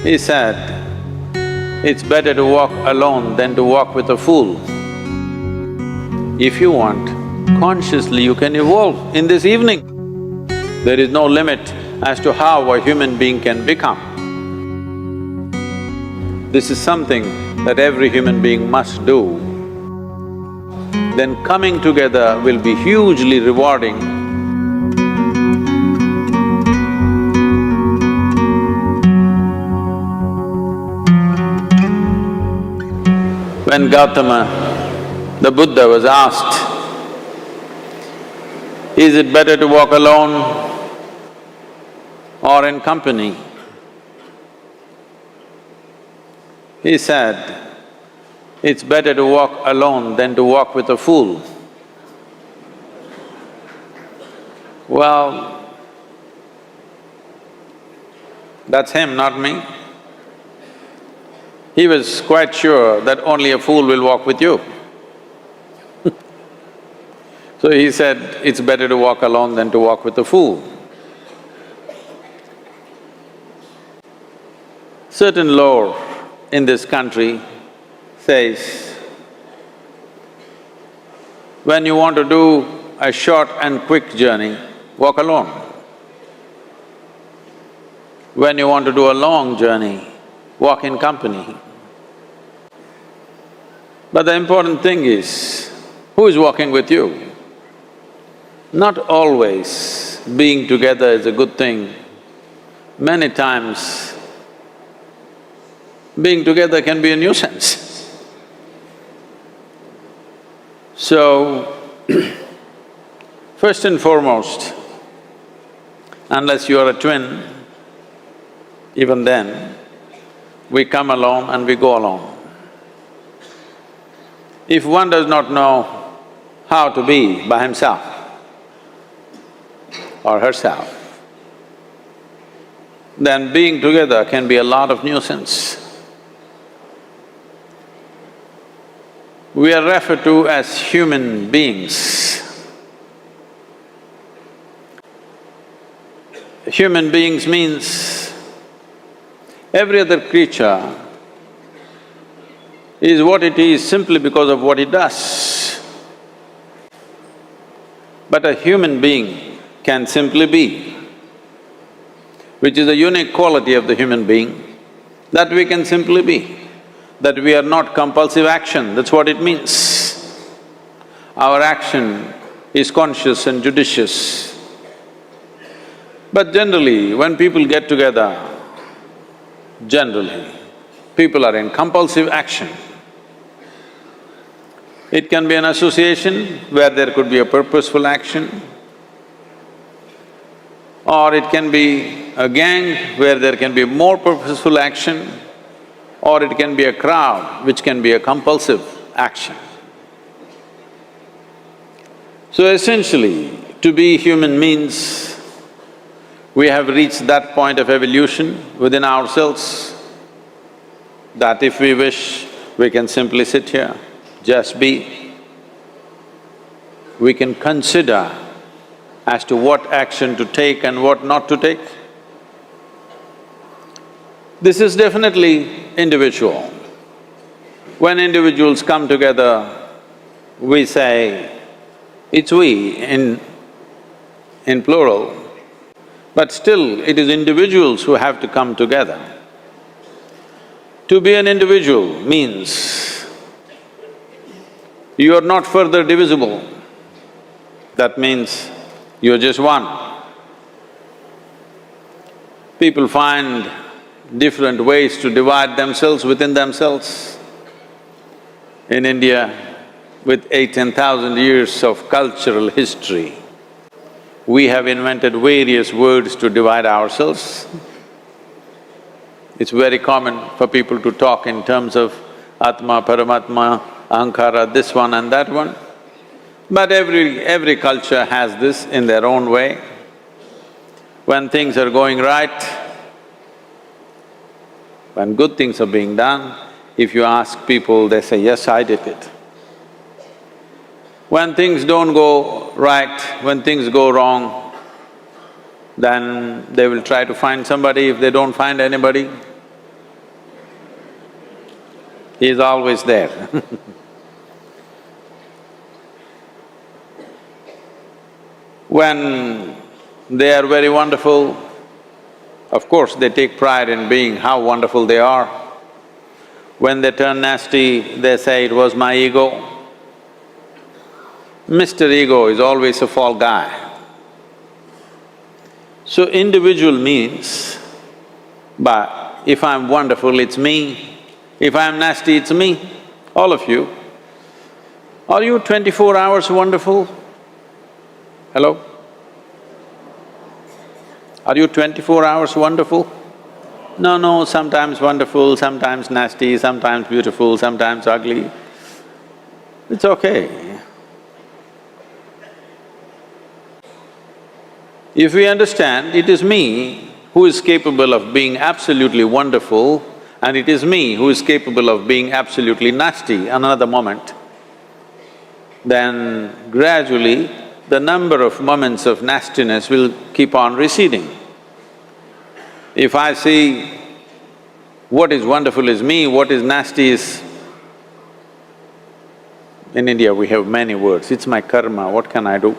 He said, it's better to walk alone than to walk with a fool. If you want, consciously you can evolve in this evening. There is no limit as to how a human being can become. This is something that every human being must do. Then coming together will be hugely rewarding. When Gautama, the Buddha, was asked, is it better to walk alone or in company? He said, it's better to walk alone than to walk with a fool. Well, that's him, not me. He was quite sure that only a fool will walk with you. So he said, it's better to walk alone than to walk with a fool. Certain lore in this country says, when you want to do a short and quick journey, walk alone. When you want to do a long journey, walk in company. But the important thing is, who is walking with you? Not always being together is a good thing. Many times, being together can be a nuisance. So, first and foremost, unless you are a twin, even then, we come alone and we go alone. If one does not know how to be by himself or herself, then being together can be a lot of nuisance. We are referred to as human beings. Human beings means every other creature is what it is simply because of what it does. But a human being can simply be, which is a unique quality of the human being, that we can simply be, that we are not compulsive action, that's what it means. Our action is conscious and judicious. But generally, when people get together, generally, people are in compulsive action. It can be an association where there could be a purposeful action, or it can be a gang where there can be more purposeful action, or it can be a crowd which can be a compulsive action. So essentially, to be human means we have reached that point of evolution within ourselves that if we wish, we can simply sit here, just be. We can consider as to what action to take and what not to take. This is definitely individual. When individuals come together, we say, it's we in plural, but still it is individuals who have to come together. To be an individual means you are not further divisible. That means you're just one. People find different ways to divide themselves within themselves. In India, with 10,000 years of cultural history, we have invented various words to divide ourselves. It's very common for people to talk in terms of Atma, Paramatma, Ahankara, this one and that one. But every culture has this in their own way. When things are going right, when good things are being done, if you ask people, they say, yes, I did it. When things don't go right, when things go wrong, then they will try to find somebody. If they don't find anybody, He is always there. When they are very wonderful, of course they take pride in being how wonderful they are. When they turn nasty, they say, "It was my ego." Mr. Ego is always a fall guy. So individual means, but if I'm wonderful, it's me. If I'm nasty, it's me. All of you. Are you 24 hours wonderful? Hello? Are you 24 hours wonderful? No, sometimes wonderful, sometimes nasty, sometimes beautiful, sometimes ugly. It's okay. If we understand it is me who is capable of being absolutely wonderful and it is me who is capable of being absolutely nasty another moment, then gradually the number of moments of nastiness will keep on receding. If I see what is wonderful is me, what is nasty is… In India we have many words, it's my karma, what can I do?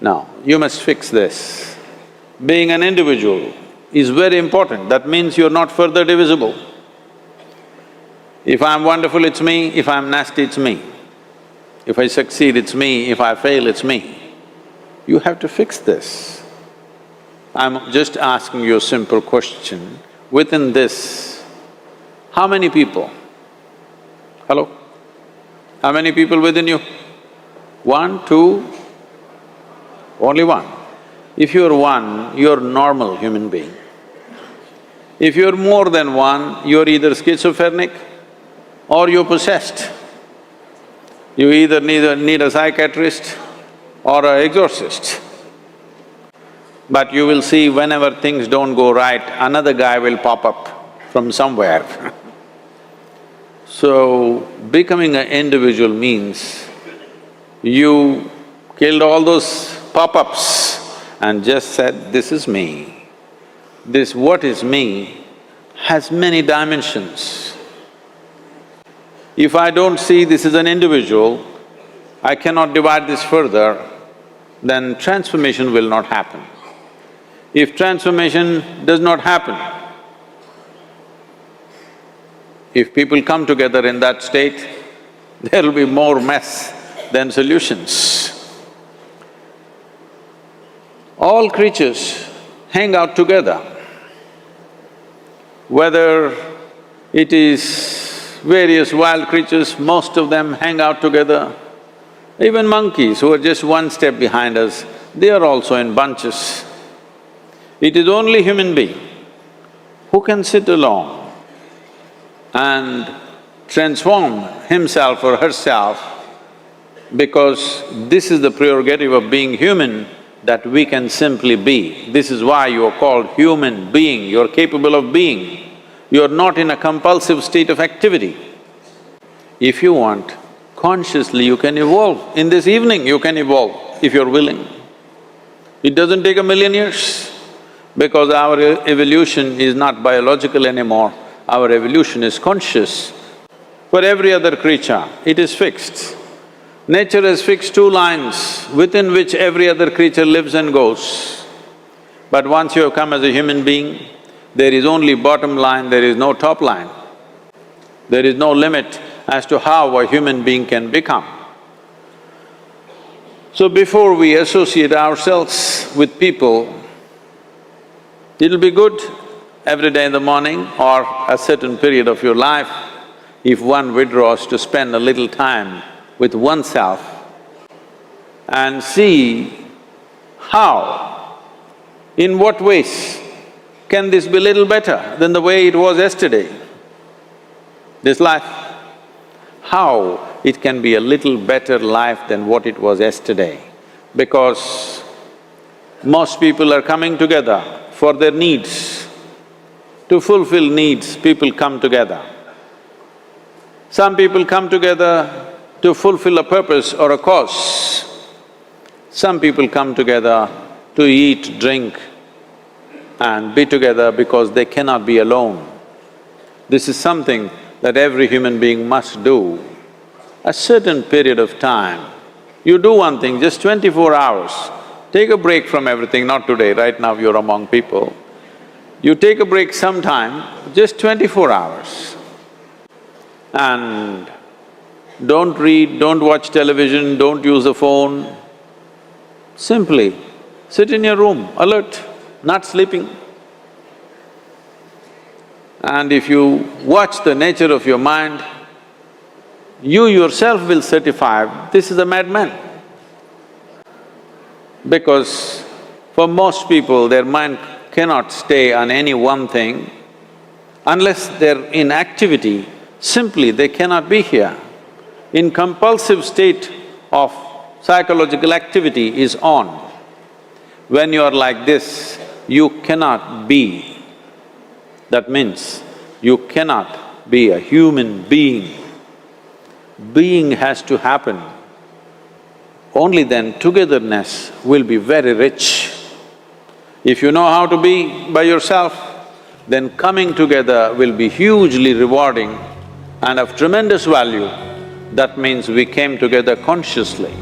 Now, you must fix this. Being an individual is very important, that means you're not further divisible. If I'm wonderful, it's me, if I'm nasty, it's me. If I succeed, it's me, if I fail, it's me. You have to fix this. I'm just asking you a simple question. Within this, how many people? Hello? How many people within you? 1, 2, only one. If you're one, you're normal human being. If you're more than one, you're either schizophrenic or you're possessed. You either need a psychiatrist or an exorcist. But you will see whenever things don't go right, another guy will pop up from somewhere. So, becoming an individual means you killed all those pop-ups and just said, "This is me." This what is me has many dimensions. If I don't see this is an individual, I cannot divide this further, then transformation will not happen. If transformation does not happen, if people come together in that state, there will be more mess than solutions. All creatures hang out together. Whether it is various wild creatures, most of them hang out together. Even monkeys who are just one step behind us, they are also in bunches. It is only human being who can sit alone and transform himself or herself, because this is the prerogative of being human, that we can simply be. This is why you are called human being, you're capable of being. You're not in a compulsive state of activity. If you want, consciously you can evolve. In this evening you can evolve, if you're willing. It doesn't take 1,000,000 years, because our evolution is not biological anymore, our evolution is conscious. For every other creature, it is fixed. Nature has fixed 2 lines within which every other creature lives and goes. But once you have come as a human being, there is only bottom line, there is no top line. There is no limit as to how a human being can become. So before we associate ourselves with people, it'll be good every day in the morning or a certain period of your life, if one withdraws to spend a little time with oneself and see how, in what ways can this be little better than the way it was yesterday, this life? How it can be a little better life than what it was yesterday, because most people are coming together for their needs. To fulfill needs, people come together. Some people come together to fulfill a purpose or a cause. Some people come together to eat, drink and be together because they cannot be alone. This is something that every human being must do. A certain period of time, you do one thing, just 24 hours, take a break from everything, not today, right now you're among people. You take a break sometime, just 24 hours. And don't read, don't watch television, don't use the phone. Simply sit in your room, alert, not sleeping. And if you watch the nature of your mind, you yourself will certify, this is a madman. Because for most people, their mind cannot stay on any one thing. Unless they're in activity, simply they cannot be here. In compulsive state of psychological activity is on. When you are like this, you cannot be. That means you cannot be a human being. Being has to happen. Only then togetherness will be very rich. If you know how to be by yourself, then coming together will be hugely rewarding and of tremendous value. That means we came together consciously.